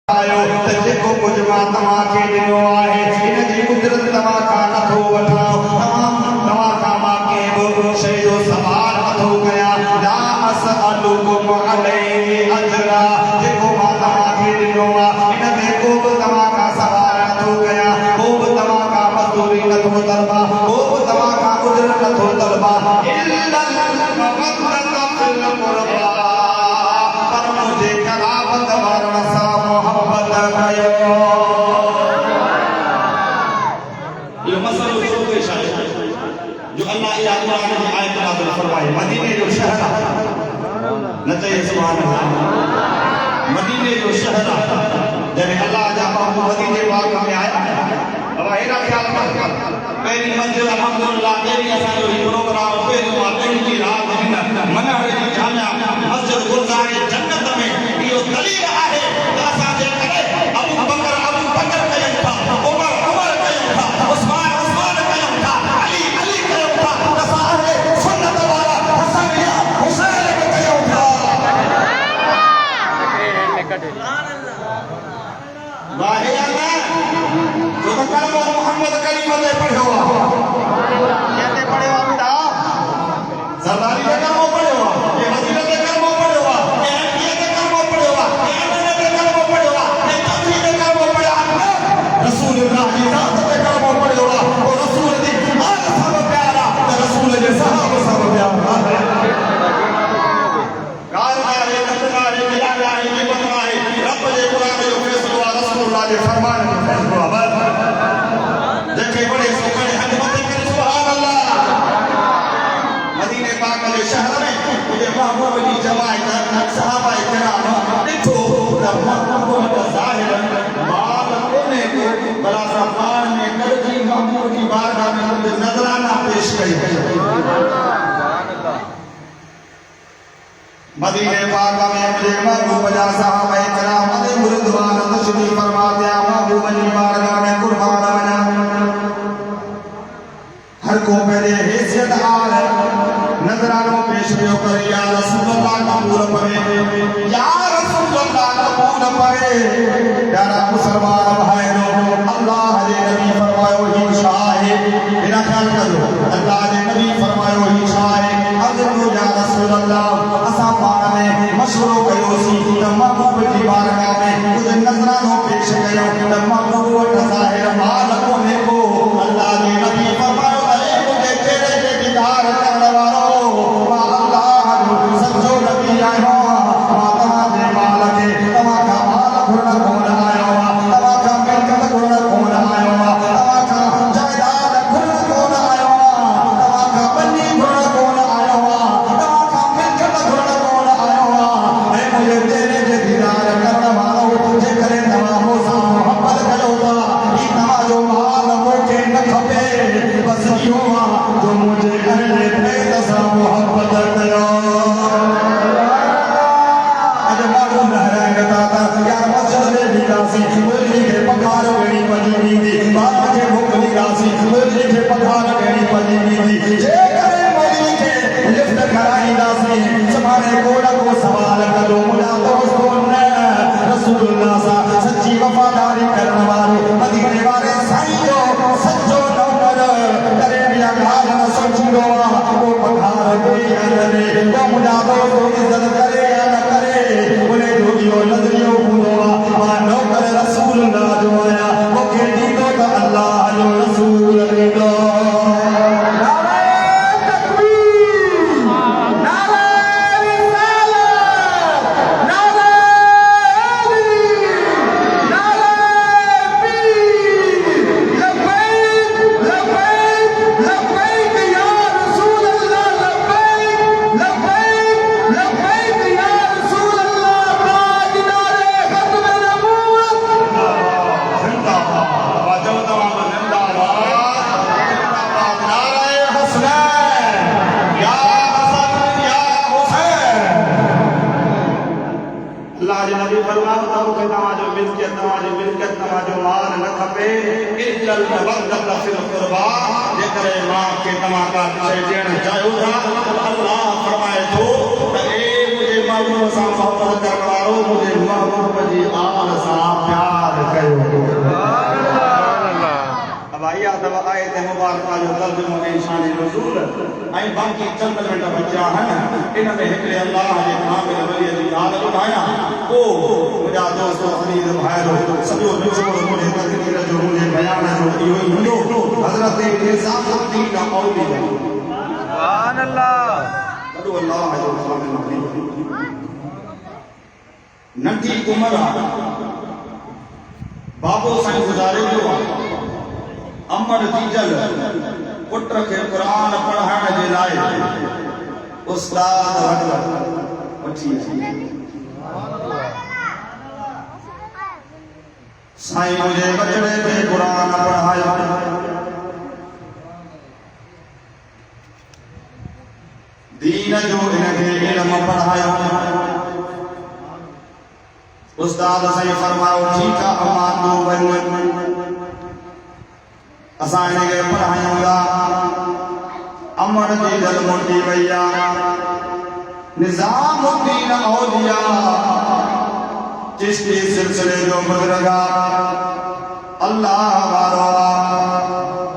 आयो तजे को कुछ मां तवा के दिनो आहे इन जी कुदरत तवा का नथो वठाओ तवा का मां के बो शयो सवाल नथो कया ला असअलुकुम अलैहि अजरा जेको मां तवा के दिनो आ इन ते को तवा का सवाल नथो कया को तवा का मजदूरी नथो तलबा को तवा का उजर नथो तलबा इल्ला मवद्दत फिल कुरबा पर मुझे करावत वरण सा मोहब्बत कयो ये मसलो जो पेश आए जो अल्लाह या कुरान की आयत नाज़िल फरमाए मदीने जो शहर न चाहिए सुभान अल्लाह मदीने जो शहर जने अल्लाह जा बाबू मदीने पाक में आया अब हेरा ख्याल कर पहली मंजिल अल्हम्दुलिल्लाह तेरी असा जो प्रोग्राम पहली वाकई की रात दिन मनहर की जामिया मस्जिद गुलजार जन्नत में यो दलील आहे असा जे करे अबू बकर कयम था उमर कयम था उस्मान कयम था अली कयम था असा है सुन्नत वाला हसन या हुसैन कयम था सुभान अल्लाह वाह अल्लाह जो कलमा मोहम्मद करीम ने पढ़ो कहते पढ़ो बेटा सरदारी का कलमा पढ़ो ये वजीरत का कलमा पढ़ो ये एमपी का कलमा पढ़ो ये एमएलए का कलमा पढ़ो ये चौधरी का कलमा पढ़ो रसूलुल्लाह की जात का कलमा पढ़ो और रसूल दी आल सब प्यारा रसूल के साहब सब प्यारा गाय कतनारे मिलावे ये बताए रब जे कुरान जो फैसलो रसूलुल्लाह के फरमान को फैसलो देखे बड़े सुखने हद मत करे सुभान अल्लाह मदीने पाक के शहर में मुझे महबूब की जमात सहाबा किराम देखो महबूब का जाहिर बात कोने को बड़ा सफान में कलजी महबूब की बारगाह में हम नजराना पेश करी मदीने पाक में मुझे महबूब जा सहाबा किराम ने गुरुद्वारा तशरीफ फरमा दिया महबूब की बारगाह में कुर्बान बना हर को पहले हैसियत आल नजरानो पेश कियो करे या रसूलुल्लाह कबूल करे या रसूलुल्लाह कबूल करे प्यारा मुसलमान भाइयों अल्लाह ने नबी फरमायो ही शाहे मेरा ख्याल करो अल्लाह ने नबी फरमायो ही शाहे अज़नु या रसूलुल्लाह असा पाण में मशवरो कयो सी त महबूब जी बारगाह में कुछ नजरानो पेश कयो त महबूब वट ज़ाहिर माल कोने को अल्लाह ने नबी फरमायो दीदार करने वालों अल्लाह समझो नबी आयो माता दे मालके तमा का माल घुरना कौन आयो तमा का मिलकत घुरना कौन आयो तमा का जायदाद घुरना कौन आयो तमा का बन्नी घुरना कौन आयो तमा का मिलकत घुरना कौन आयो ऐ मुझे तेरे जे दीदार करने वालों जे करे तमामो सा मोहब्बत करो ई तमा जो माल मोके न खपे बस इहो जो मुझे करने पे दसा मोहब्बत करो अज मारू लहराएगा ताता यार मस्जिद में भी रासी मुझे के पखार गणी पजी दी बात के भूखली रासी मुझे के पखार गणी पजी दी जे करे मुझे के लिफ्ट कराई रासी समाने कोड़ा को सवाल करो मुझा दोस्तों ने रसूलुल्लाह सा सच्ची वफादारी करने वाले मदीने वाले साईं जो सच्चो नौकर करे बिया गाल न समझो वो पखार कोई अंदर वो मुझा दोस्तों इज्जत करे या न करे बोले जोगियो नजरियो पूरो मा नौकर रसूलुल्लाह जो आया वो के दी तो अल्लाह जो रसूल दो अल्लाह फरमाए तो ए मुझे महबूब सा मोहब्बत करवाओ मुझे महबूब जी आल सा शान नुज़ूल ऐं बाक़ी चंद मिंट बचा आहिनि इन में हिकिड़े अल्लाह जे कामिल वली जी ॻाल्हि ॿुधायां पोइ मुंहिंजा दोस्त अज़ीज़ भाइरो सॼो निचोड़ मुंहिंजे तकरीर जो मुंहिंजे बयान जो इहो ई हूंदो हज़रत निज़ामुद्दीन औलिया सुभान अल्लाह वॾो अल्लाह जो कामिल वली नंढी उमिरि आहे बाबो साईं गुज़ारे पियो आहे अमर दीजल पुट खे क़ुरान पढ़ाइण जे लाइ उस्ताद वठी साईं मुंहिंजे बचड़े खे क़ुरान पढ़ायो दीन जो हिनखे इल्म पढ़ायो उस्ताद साईं फरमायो ठीकु आहे अम्मा तूं वञ असां हिनखे पढ़ायूं था अमर दीजल मोटी वई आहे निज़ामुद्दीन औलिया चिश्ती सिलसिले जो बुज़ुर्ग अल्लाह वारो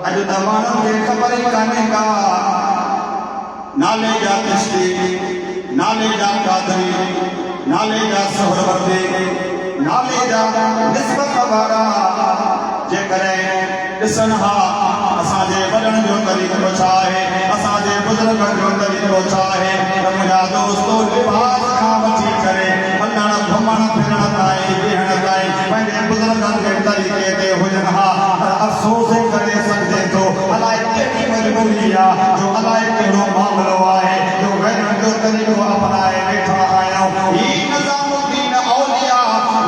अॼु त माण्हुनि खे ख़बर ई कान्हे का नाले जा चिश्ती नाले जा कादरी नाले जा सहरवर्दी नाले जा निस्बत वारा जेकॾहिं ॾिसनि हा असांजे वॾनि जो तरीक़ो छा आहे असांजे बुज़ुर्गनि जो तरीक़ो छा आहे त मुंहिंजा दोस्तो लिबास खां वठी करे वञण घुमण फिरण ताईं वेहण ताईं पंहिंजे बुज़ुर्गनि जे तरीक़े ते हुजनि हा पर अफ़सोस करे सघिजे थो अलाए कहिड़ी मजबूरी आहे जो अलाए कहिड़ो मामिलो आहे जो वॾनि जो तरीक़ो अपनाए वेठा आहियूं ही निज़ामुद्दीन औलिया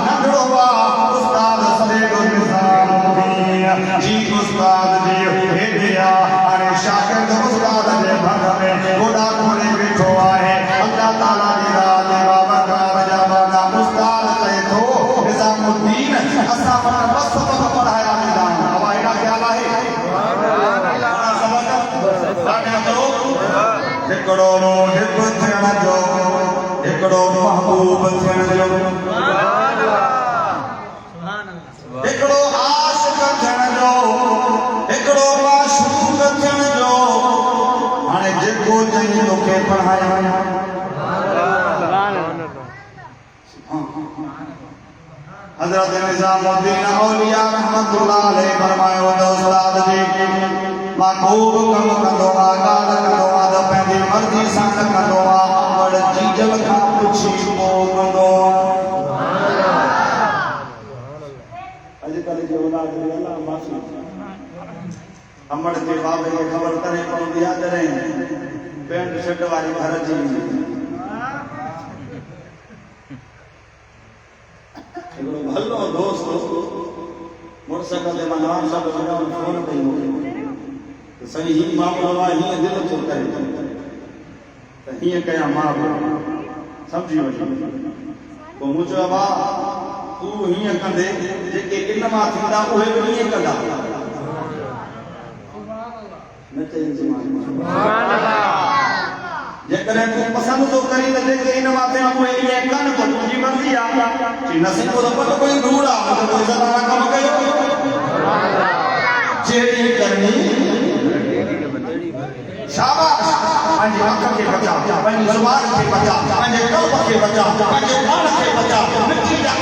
नंढड़ो आहे उस्ताद सॼो निज़ामुद्दीन जी उस्ताद जी हेॾिया हाणे शागिर्द उस्ताद जे भॻ में गोॾा खोले वेठो आहे अल्लाह ताला जी राज बाबरकार जा बाला उस्ताद चए थो निज़ामुद्दीन असां वटि बस सबक़ पढ़ाया वेंदा हवा हेॾा ख़्याल आहे हिकिड़ो हिब थियण जो हिकिड़ो महबूब थियण जो हिकिड़ो आशिक़ थियण जो हिकिड़ो माशूक़ थियण जो हाणे जेको चई तोखे पढ़ाया हज़रत निज़ामुद्दीन औलिया रहमतुल्लाह अलैहि फरमायो त उस्ताद जी मां खूब कम कंदो आहियां ॻाल्हि कंदो आहियां त पंहिंजी मर्ज़ी सां न कंदो आहियां पर जीजल खां पुछी पोइ कंदो अॼुकल्ह जी औलाद जी अलाह माफ़ी अमड़ जे बाबे खे ख़बर तॾहिं पवंदी आहे जॾहिं पेंट शर्ट वारी घर जी हिकिड़ो भलो दोस्त मोटरसाइकिल ते मां नवां साहिब वञां फोन कई मूंखे त साईं हीउ मामिलो आहे हीअं दिलि छो करे त हीअं कयां मां सम्झी वञे पोइ मूं चयो भाउ तूं हीअं कंदे जेके इन मां थींदा उहे बि हीअं कंदा न चई जेकॾहिं तूं पसंदि थो करी त जेके इन मां थियण उहे ईअं कनि पोइ तुंहिंजी मर्ज़ी आहे नसीब त पट कोई धूड़ आहे त कोई ज़रा कमु कयो जहिड़ी करणी शाबाश पंहिंजी अख खे बचा पंहिंजी ज़ुबान खे बचा पंहिंजे क़ल्ब खे बचा पंहिंजे मन खे बचा मिठी जा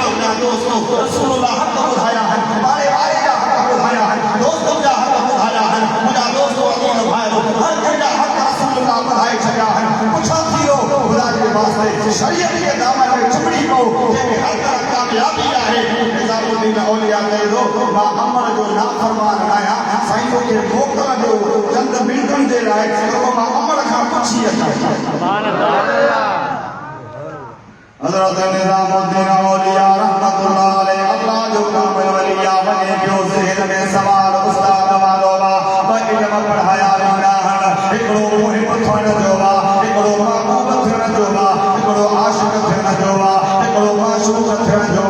दोस्तो रसूलुल्लाह हक़ ॿुधाया आहिनि बारे बारे जा हक़ ॿुधाया आहिनि दोस्तनि जा हक़ ॿुधाया आहिनि मुंहिंजा दोस्तो अॻूण भाइरो हर कंहिंजा हक़ रसूलुल्लाह ॿुधाए छॾिया आहिनि पुछां थी वियो ख़ुदा जे वास्ते शरीयत जे दामन में चिमिड़ी पओ जंहिंमें हर तरह कामयाबी आहे निज़ामुद्दीन औलिया चए थो मां अमर जो नाफ़रमान आहियां साईं खे मोकल जो चंद मिंटनि जे लाइ मां अमर खां पुछी अचां हज़रत निज़ामुद्दीन औलिया रहमतुल्लाह अलैहि अल्लाह जो कामिल वली वञे पियो ज़हन में सवाल उस्ताद वालो ॿ इल्म पढ़ाया वेंदा आहिनि हिकिड़ो मुहिब थियण जो हिकिड़ो महबूब थियण जो हिकिड़ो आशिक़ थियण जो हिकिड़ो माशूक़ थियण जो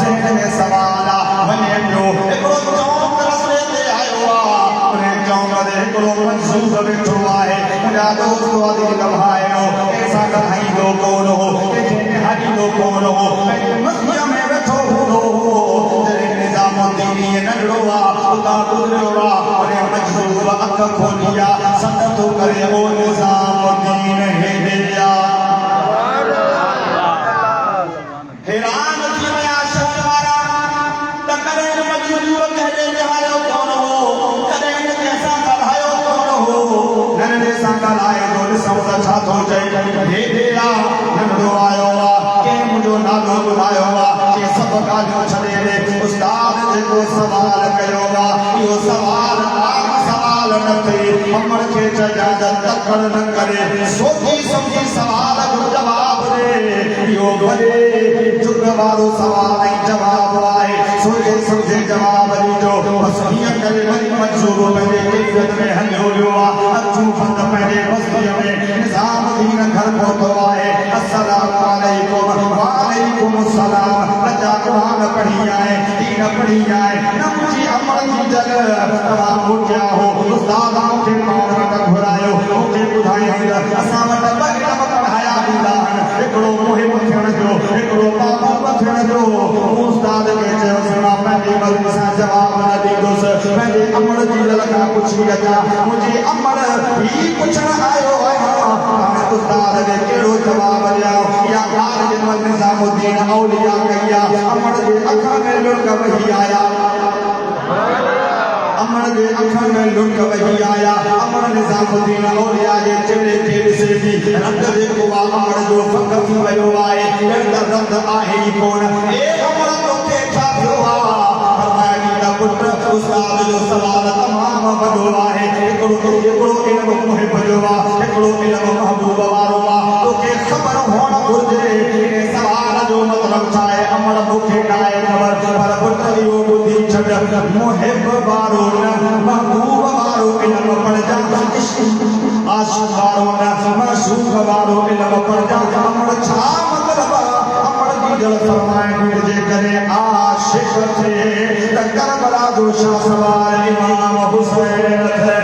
ज़हन में सवाल वञे पियो हिकिड़ो चौंक रस्ते ते आयो आहे उन चौंक ते हिकिड़ो मंसूब वेठो आहे मुंहिंजा दोस्त अज़ीज़ भाइरो कंहिंसां ॻाल्हाईंदो कोन हो कंहिंखे निहारींदो कोन हो पंहिंजे मस्जिद में वेठो हूंदो हो जॾहिं निज़ामुद्दीन नंढड़ो आहे उतां गुज़रियो आहे उन मजज़ूब अख खोली आहे तो करे ओ निजामुद्दीन हिलिया हैरान थी मैं आशा वाला तकरे मजबूर कहले निहारो कौन हो कदे कैसा कलायो कौन हो नन्हे सा कलाए दो समझ छा तो जय हिलिया नंदो आयो वा के मुझो नालो बुलायो वा के सब गालियों छड़े ने उस्ताद जेको सवाल कयो वा यो सवाल आम सवाल न थे अमर के जजाद तखड़ न करे सोची समझी सवाल जो जवाब दे यो भले जुग वारो सवाल नहीं जवाब आए सोचे समझे जवाब दी जो बस हिया करे वरी मंजूर पहले केफियत में हलियो लियो अचू बंद पहले बस्ती में निजामुद्दीन घर पहुंचो आए अस्सलामु अलैकुम व अलैकुम अस्सलाम रजा कुरान पढ़ी आए दीन पढ़ी आए न मुझे अमर की जगह तमाम उठा हो उस्ताद के पावन का घुरायो ओके बुधाई है असा वट बगड़म पढ़ाया बिलान एकड़ो मोहे मथण जो एकड़ो बाबा मथण जो उस्ताद के चयो सुना पहले बल सा जवाब न दी दोस पहले अमर जी लगा पुछी लगा मुझे अमर ही पुछण आयो है उस्ताद के केड़ो जवाब दियो या कार जिन निजामुद्दीन औलिया कहिया अमर जे अखा में लुक वही आया अमर जे अखा में लुक वही आया अमर निजामुद्दीन औलिया जे चेहरे के से भी रंग देखो अमर जो फक थी वयो आए रंग आहे ही कोन ए अमर तो के छा थियो फरमाया दा पुत्र उस्ताद जो सवाल तमाम वडो आहे एकड़ो इल्म मोहे भजो वा एकड़ो इल्म महबूब वारो वा तो के खबर होण घुर्जे इन सवाल जो मतलब छा है अमर मुखे नाए खबर पर पुत्र यो बुद्धि छड मुहिब वारो न महबूब वारो इल्म पढ़ जा आशिक वारो न माशूक वारो इल्म पढ़ जा अमर छा मतलब अमर की जल फरमाए जे करे आशिक थे त करबला जो शाह सवार इमाम हुसैन थे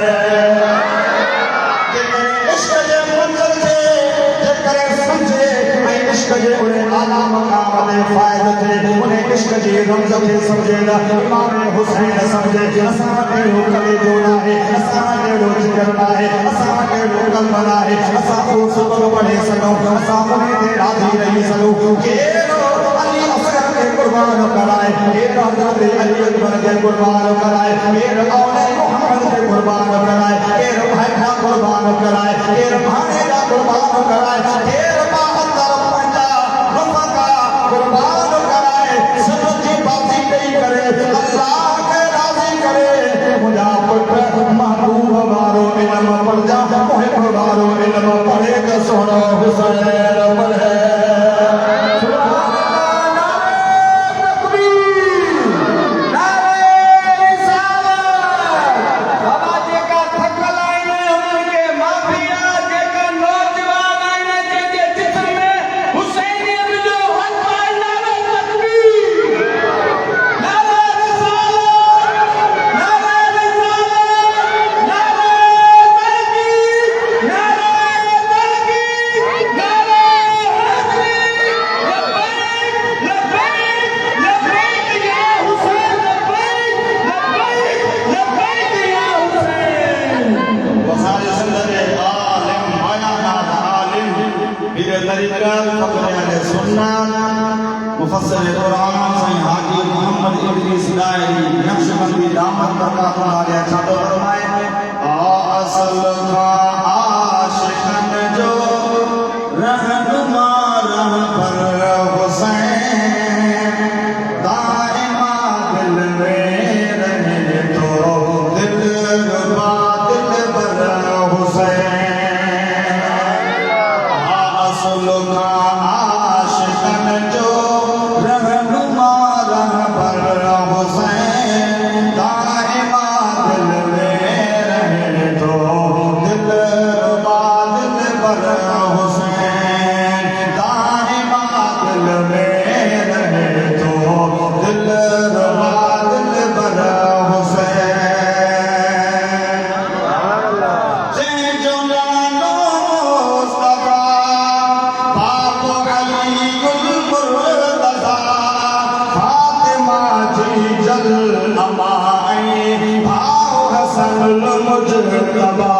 इश्क जे उन्हें आला मकाम दे फायदे थे उन्हें इश्क जे रमज थे समझे ना इमाम हुसैन समझे असा के कले जोड़ा है असा के जिगर ना है असा के कल्ब ना है असा को सब पढ़े सको असा उन्हें दे राजी रही सको के अली असगर के कुर्बान कराए ए हजरत अली अकबर के कुर्बान कराए ए औले मोहम्मद के कुर्बान कराए ए भाई का कुर्बान कराए ए भाने का कुर्बान कराए ए कुर्बान कराए सच्ची बाजी नहीं करे अल्लाह के राजी करे मुझा पुत्र महबूब वारो इल्म पढ़ जा मुहिब वारो इल्म पढ़े के सोना हुसैन पढ़े मुफस्सिर कुरान साईं हाजी मोहम्मद इदरीस दायरी नक्शबंदी दामत बरकातुल्लाह अलैहि छातो फरमाए असल का आशिकन जो रहनुमा रहबर हुसैन दाइमा दिल में रहे तो दिलरुबा दिलबर हुसैन असल का आशिकन जो रहनुमा रहबर हुसैन दाइमा दिल में रहे तो दिलरुबा दिलबर हुसैन दाइमा दिल में रहे तो दिलरुबा दिलबर हुसैन जे जो जानो मुस्तफा बाप अली गुल मुर्तजा फातिमा जी जल अमाई भाव हसन मुजतबा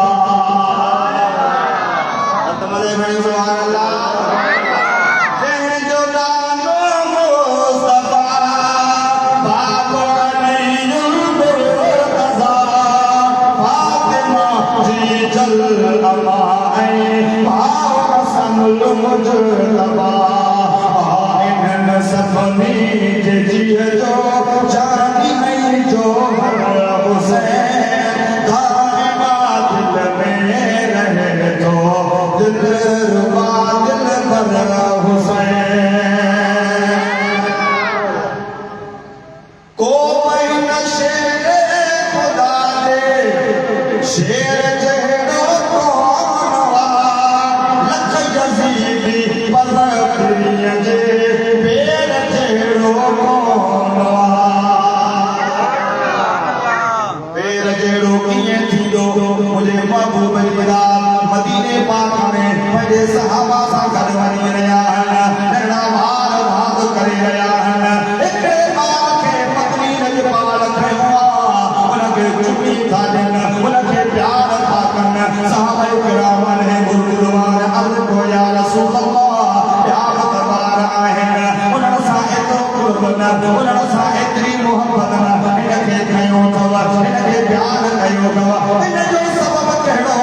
था दिन उनके प्यार था कन सहाबा किराम ने गुरुद्वार अर्ज को या रसूल अल्लाह या तबार आहन उन साहिब कुर्बन उन साहिब री मोहब्बत न इनके कयो थव इनके प्यार कयो थव इन जो सबब कहड़ो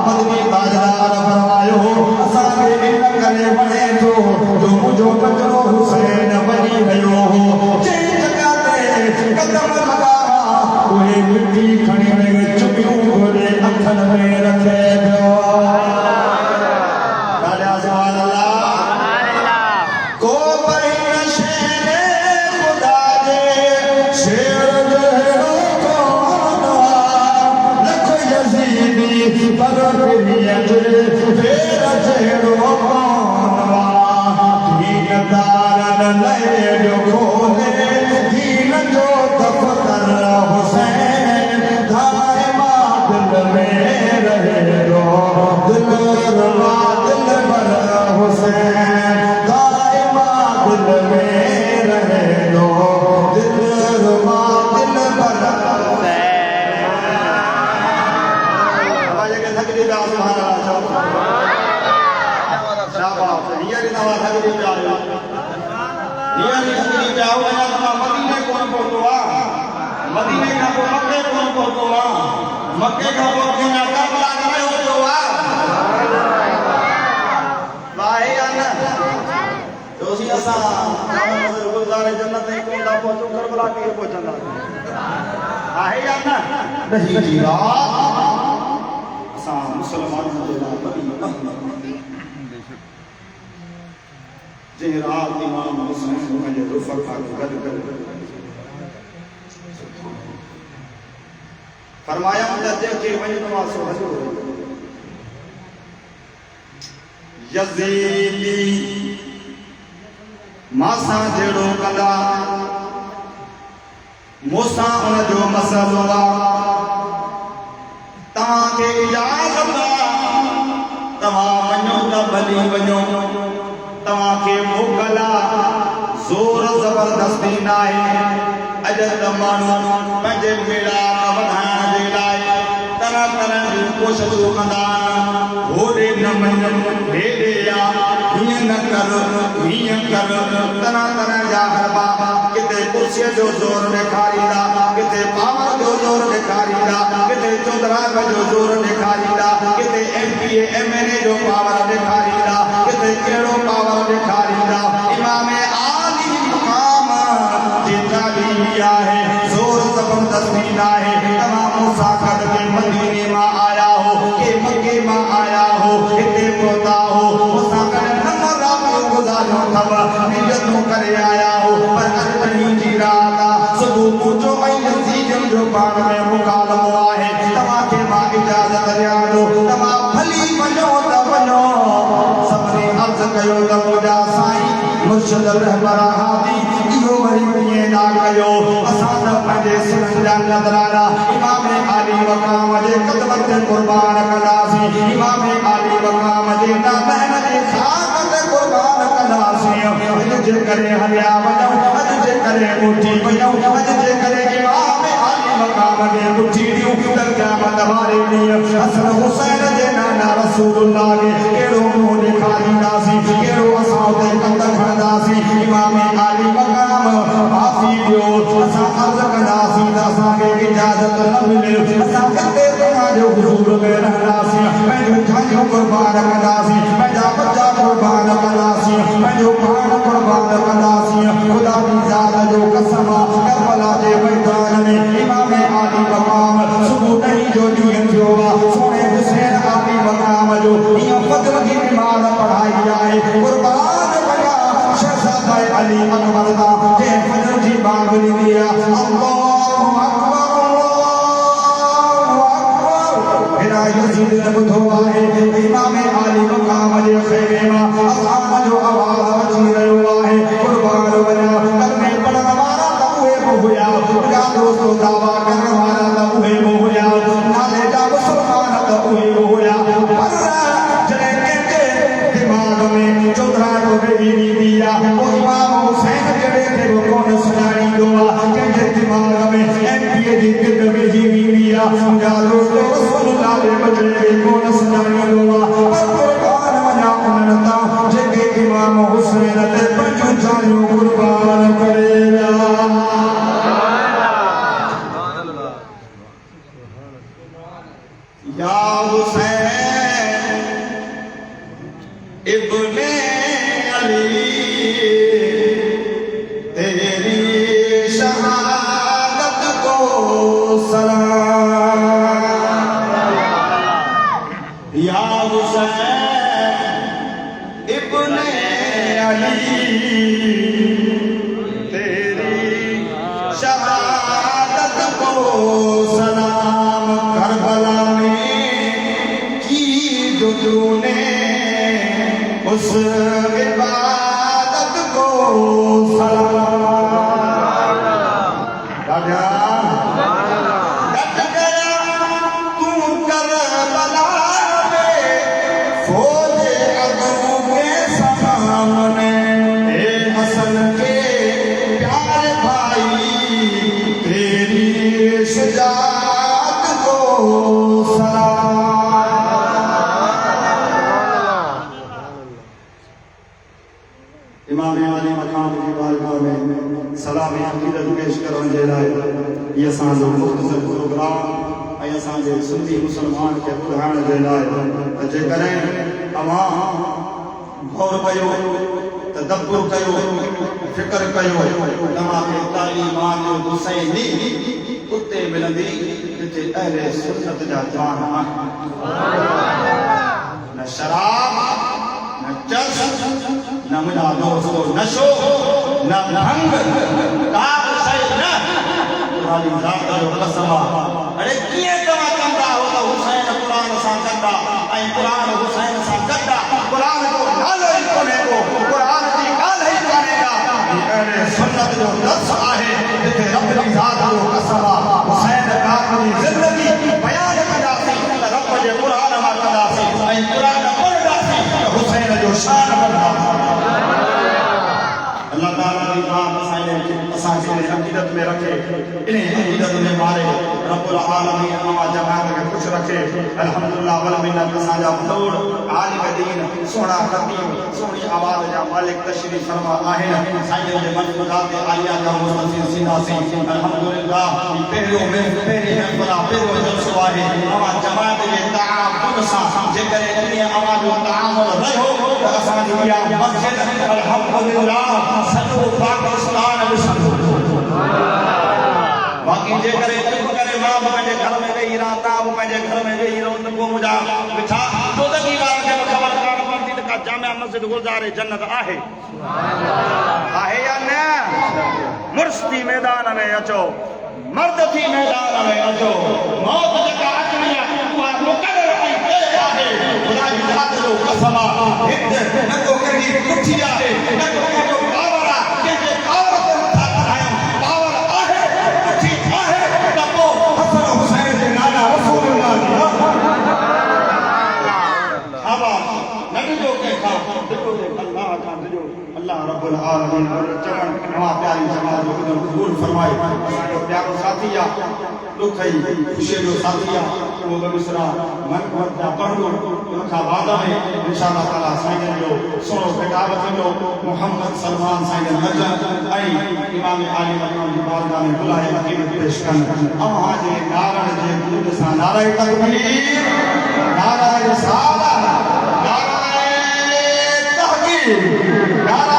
मदनी ताजदार फरमायो असा के इन करे बने तो जो मुझो कचरो हुसैन बनी गयो हो जे जगह ते कदम लगा उहे मिट्टी खणी में चुपियों गोले अखन में रखे दो दादा सुभान अल्लाह को बहिन शेर खुदा दे शेर जहरो कौन लख यजीदी पर फिरियत फेर जहरो कौन दीन दारन ले जो खोले दीन जो दफ्तर हुसैन धाए दिल में रहे दो दिल बर हुसैन धाए दिल में रहे दो दिल बर मदीने का तो मक्के कौन पहुंचो मक्के का पहुंचो ना करबला में हो जो वाहे अन तो सी असा गुलजार जन्नत में कौन दा पहुंचो करबला के पहुंचना आहे अन नहीं जीवा असा मुसलमान दे दा बड़ी जे रात इमाम हुसैन को जे रुफा का गद गद फरमाया मुद्दे के वही नमाज सो हजूर यजीदी मासा जेड़ो कला मूसा उन जो मसलो तवा के इजाजत तवा वञो त भली वञो तवा के मोकला जोर जबरदस्ती नाहे अजत मानो पंजे मेला वधाण जे लाए तरह तरह जी कोशिशूं कंदा होॾे न वञ हेॾे आ हीअं न कर हीअं कर तरह तरह जा हरबा किथे कुर्सीअ जो ज़ोर ॾेखारींदा किथे पावर जो ज़ोर ॾेखारींदा किथे चौधराग जो ज़ोर ॾेखारींदा किथे MP MLA जो पावर ॾेखारींदा किथे कहिड़ो पावर ॾेखारींदा इमाम आली मक़ाम जी तालीम आहे जोर जबरदस्ती नाहे तमाम मूसा कद के मदीने में आया हो के मक्के में आया हो इते पहुंचा हो मूसा कद नंबर रात गुजारो थव नियतों करे आया हो पर अजनी जी रात सुबह पूछो मई नसीजन जो पान में मुकालमो आहे तमा के मां इजाजत रिया दो तमा भली वञो त वञो सबने अर्ज कयो त मुजा साईं मुर्शिद रहबर हादी इहो वरी पिए ना कयो असां त पंहिंजे सिरनि जा नज़राना इमाम आली मक़ाम जे क़दमनि ते क़ुर्बान कंदासीं इमाम आली मक़ाम जे नामनि जे ख़ाक ते क़ुर्बान कंदासीं अॼु जे करे हलिया वञूं अॼु जे करे उथी वञूं अॼु जे करे इमाम आली मक़ाम जे उथी ॾियूं त क़यामत वारे ॾींहुं हसन हुसैन जे नाना रसूलुल्लाह खे कहिड़ो मुंहुं ॾेखारींदासीं कहिड़ो असां उते कंद खणंदासीं इमाम आली मक़ाम माफ़ी ॾियो असां अर्ज़ कंदासीं त असांखे इजाज़त न मिले असां हिते तव्हांजो हुज़ूर में रहंदासीं पंहिंजूं जायूं क़ुर्बान कंदासीं पंहिंजा बच्चा क़ुर्बान कंदासीं पंहिंजो पाण क़ुर्बान कंदासीं ख़ुदा जी ज़ात जो कसम करबला जे मैदान में इमाम आली मक़ाम सुबुह ॾहीं जो ॾींहुं थियो आहे सोने हुसैन आली मक़ाम जो ईअं फज़्ल जी निमाज़ पढ़ाई आहे क़ुर्बान वञा शहज़ादा अली अकबर दा जे फजर जी बांग ॾिनी आहे अल्लाहु अकबर हेॾा यज़ीद ने ॿुधो आहे इमाम आली मक़ाम जे ख़ैमे मां अज़ान जो आवाज़ अची रहियो आहे क़ुर्बान वञा कलमे पढ़ण वारा त उहे बि हुया ॿिया दोस्तो दावा करण वारा त उहे बि हुया नाले जा मुसलमान त उहे बि हुया पर जॾहिं कंहिंजे दिमाग़ में चौधराग वेही वेंदी आहे पोइ इमाम हुसैन जॾहिं खे बि कोन सुञाणींदो आहे कंहिंजे दिमाग़ में MP जी टिक वेही वेंदी आहे सलाम करबला में की जो तूने उस इबादत को सलाम। राजा डट गया तू करबला में फौज अदू के सामने, ए हसन के प्यारे भाई तेरी शुजाअत को सलाम। इमाम आली मकाम की बारगाह में सलामी अकीदत पेश करण जे लाइ ये असांजो मुख़्तसर प्रोग्राम ऐं असांजे सिंधी मुसलमान खे ॿुधाइण जे लाइ त जेकॾहिं तव्हां गौर कयो, तदब्बुर कयो, फ़िक्र कयो, तव्हांखे तालीमात हुसैनी उते मिलंदी जिते अहले सुन्नत जा जवान आहिनि। न शराब, न चर्च, न मुंहिंजा दोस्तो नशो, न भंग, का शइ न। ख़ाली ज़ात जो कसम आहे। अरे कीअं तव्हां कंदा हो त हुसैन क़ुरान सां कंदा ऐं क़ुरान हुसैन सां कंदा। क़ुरान जो नालो ई कोन्हे को, क़ुरान जी ॻाल्हि ई कान्हे का। अहिड़े सुन्नत जो दर्स आहे जिथे रब जी ज़ात जो कसम आहे। हुसैन पाक जी ज़िंदगी बयान कंदासीं त रब जे क़ुरान मां कंदासीं ऐं क़ुरान पढ़ंदासीं त हुसैन जो शान कंदासीं। अल्लाह ताला जी बात असांखे अक़ीदत में रखे, इन अक़ीदत में मारे रब्बुल आलमीन अवां जमात खे ख़ुशि रखे। अल्हम्दुलिल्लाह वल मिन्नत। असांजा बुज़ुर्ग आलिम दीन सोना ख़तीब सोनी आवाज़ जा मालिक तशरीफ़ फरमा आहिनि। साईं जे मनफ़ूज़ात आलिया जा मुस्तफ़ीज़ थींदासीं। अल्हम्दुलिल्लाह पहिरियों महफ़िल पहिरियों जलसो आहे। अवां जमात जे तआवुन सां जेकॾहिं इन अवां जो तआमुल रहियो त असांजी इहा मस्जिद अल्हम्दुलिल्लाह सॼो पाकिस्तान विसंदो। बाक़ी जेकॾहिं चुप करे मां बि पंहिंजे घर में वेही रहां, तव्हां बि पंहिंजे घर में वेही रहो त पोइ मुंहिंजा मिठा ज़िंदगी वारनि खे बि ख़बर कान पवंदी त का जामिया मस्जिद गुलज़ारे जन्नत आहे या न। मुर्स थी मैदान में अचो, मर्द थी मैदान में अचो। मौत जेका अचणी आहे उहा मुक़रर ऐं तय आहे। ख़ुदा जी ज़ात जो कसम आहे। हिते न को कहिड़ी कुठी आहे, न को कहिड़ो पावर आहे कंहिंजे पावर ते नथा करायूं। पावर आहे, कुठी आहे त पोइ हसन हुसैन जे नाला रसूलुल्लाह जी आवाज़ न ॾिजो कंहिंखां, ॾिजो अल्लाह खां ॾिजो। अल्लाह रब्बुल आलमीन चवण तव्हां प्यारी जमात जो क़बूल फरमाए। असांजो प्यारो साथी आहे, दुख ऐं ख़ुशीअ जो साथी आहे। उहो बि मिसरा मन जा पढ़ंदो उनखां बाद में इंशाअल्लाह ताला साईं जो सुहिणो ख़िताब थींदो। मोहम्मद सलमान साईं नज़र ऐं इमाम आली मकाम जी बारगाह में बुलाए अक़ीदत पेश कनि। अव्हां जे नारनि जे गूंज सां नारे तकबीर, नारे रिसालत, नारे तहक़ीक़, नारे